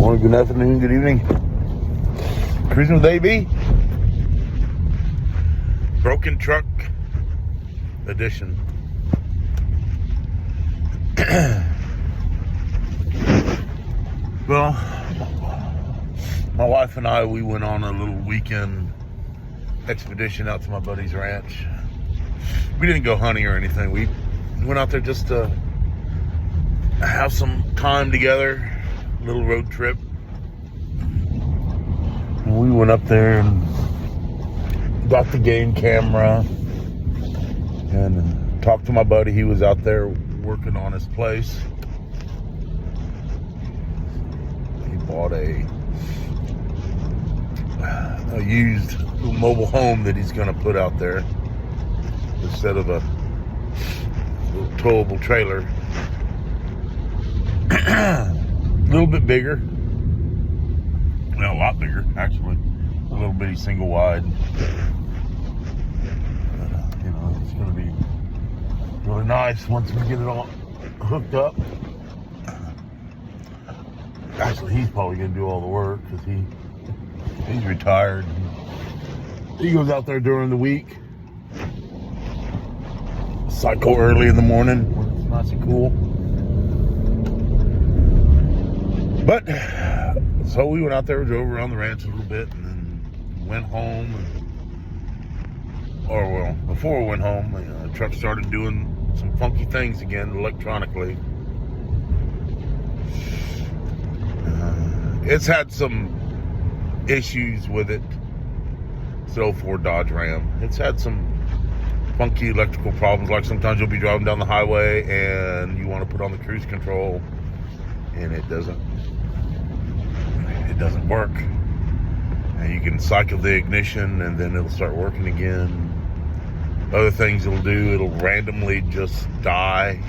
Morning, good afternoon, good evening. Cruising with AB. Broken truck edition. Well, my wife and I, we went on a little weekend expedition out to my buddy's ranch. We didn't go hunting or anything. We went out there just to have some time together, a little road trip. We went up there and got the game camera and talked to my buddy. He was out there working on his place. He bought a used mobile home that he's going to put out there instead of a little towable trailer. A little bit bigger. Well, a lot bigger, actually. A little bitty single wide. It's going to be really nice once we get it all hooked up. Actually, he's probably going to do all the work because he's retired. He goes out there during the week. Cycle early in the morning when it's nice and cool. But, so we went out there, drove around the ranch a little bit, and then went home. Before we went home, the truck started doing some funky things again electronically. It's had some issues with it. It's an 04 Dodge Ram. It's had some funky electrical problems, like sometimes you'll be driving down the highway and you want to put on the cruise control and it doesn't work. And you can cycle the ignition and then it'll start working again. Other things it'll do, it'll randomly just die.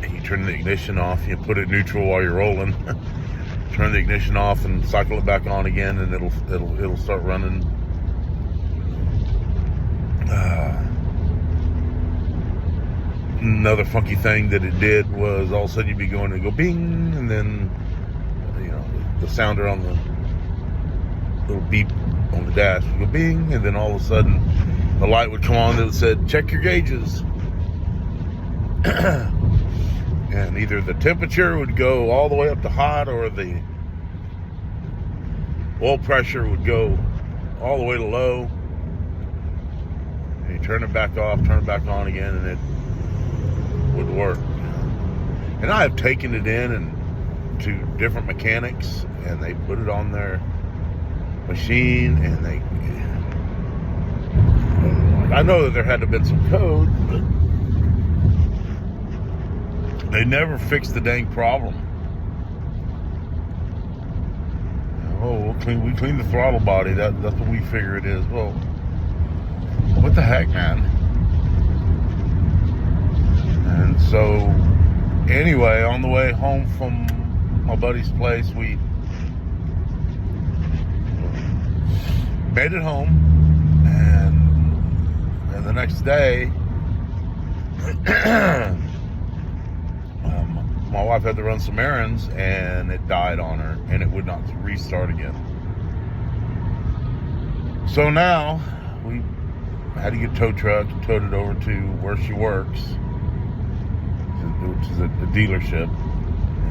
And you turn the ignition off, you put it neutral while you're rolling. Turn the ignition off and cycle it back on again, and it'll start running. Another funky thing that it did was all of a sudden you'd be going and go bing, and then the sounder on the little beep on the dash would go bing, and then all of a sudden the light would come on that said check your gauges. And either the temperature would go all the way up to hot, or the oil pressure would go all the way to low. And you turn it back off, turn it back on again, and it would work. And I have taken it in and to different mechanics, and they put it on their machine, and I know that there had to have been some code, but they never fixed the dang problem. Oh, we clean the throttle body. That's what we figure it is. Well, what the heck, man? And so, anyway, on the way home from my buddy's place, we made it home, and the next day, my wife had to run some errands, and it died on her, and it would not restart again. So now we had to get a tow truck and towed it over to where she works, which is a dealership,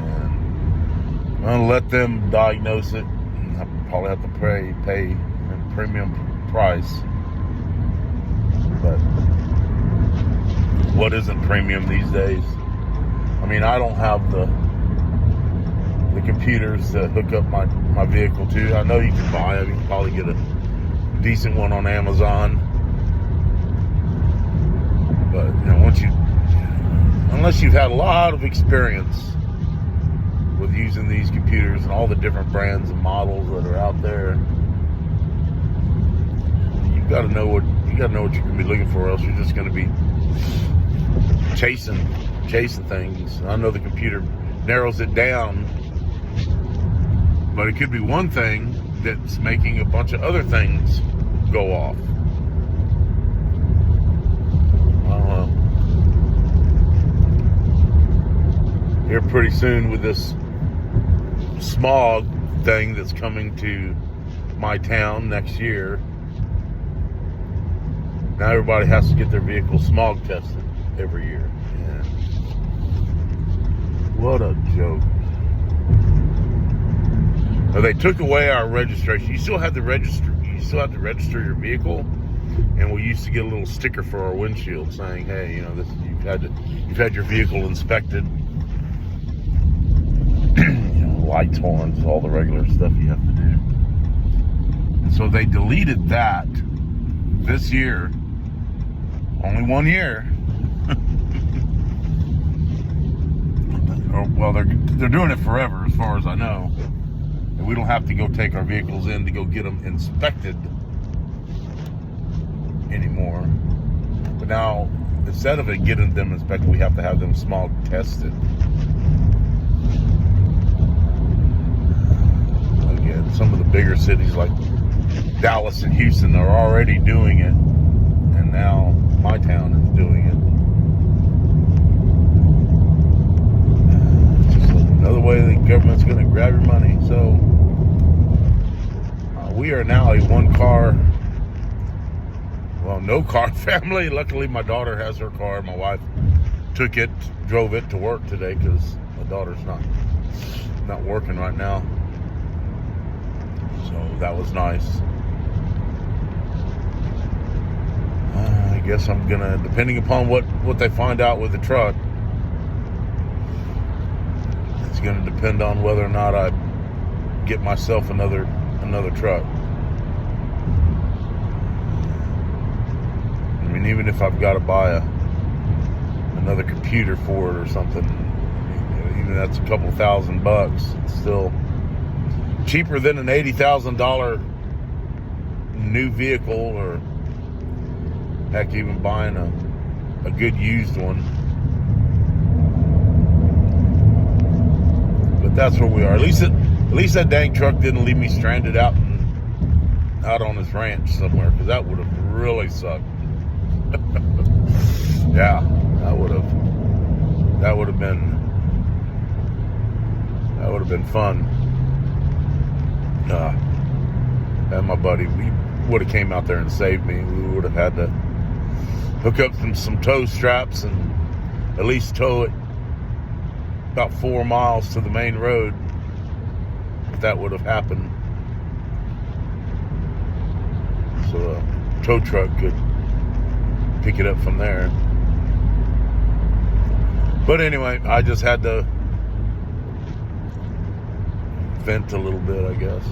and I'm gonna let them diagnose it. And I probably have to pay a premium price, but what isn't premium these days? I mean, I don't have the computers to hook up my vehicle to. I know you can buy them. You can probably get a decent one on Amazon. But, unless you've had a lot of experience with using these computers and all the different brands and models that are out there, you got to know what you're going to be looking for, or else you're just going to be chasing things. I know the computer narrows it down, but it could be one thing that's making a bunch of other things go off. I don't know. here pretty soon with this smog thing that's coming to my town next year. Now everybody has to get their vehicle smog tested every year. And what a joke. Now, they took away our registration. You still have to register. You still have to register your vehicle. And we used to get a little sticker for our windshield saying, "Hey, you know, this you've had your vehicle inspected." Lights, horns, all the regular stuff you have to do. And so they deleted that this year. Only 1 year. Well, they're doing it forever, as far as I know. And we don't have to go take our vehicles in to go get them inspected anymore. But now, instead of getting them inspected, we have to have them smog tested. Again, some of the bigger cities like Dallas and Houston are already doing it, and now my town is doing it. It's just another way the government's going to grab your money. So we are now a no car family. Luckily, my daughter has her car. My wife drove it to work today because my daughter's not working right now. So that was nice. I guess I'm gonna, depending upon what they find out with the truck, it's gonna depend on whether or not I get myself another truck. I mean, even if I've got to buy another computer for it or something, even that's a couple $1,000, it's still cheaper than an $80,000 new vehicle, or heck, even buying a good used one. But that's where we are. At least that dang truck didn't leave me stranded out on his ranch somewhere, because that would have really sucked. Yeah, that would have been fun. And my buddy, we would have came out there and saved me. We would have had to hook up some tow straps and at least tow it about 4 miles to the main road, if that would have happened, so a tow truck could pick it up from there. But anyway, I just had to vent a little bit, I guess.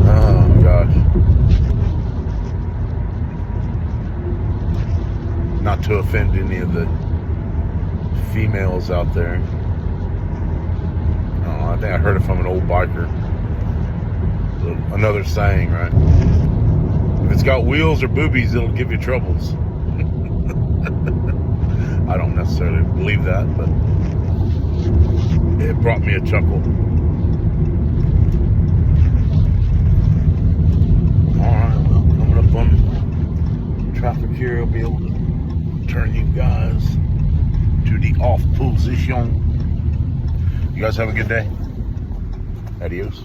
Oh gosh. Not to offend any of the females out there. I think I heard it from an old biker. Another saying, right? If it's got wheels or boobies, it'll give you troubles. I don't necessarily believe that, but it brought me a chuckle. Alright, well, coming up on traffic here, I'll be able to turn you guys to the off position. You guys have a good day. Adios.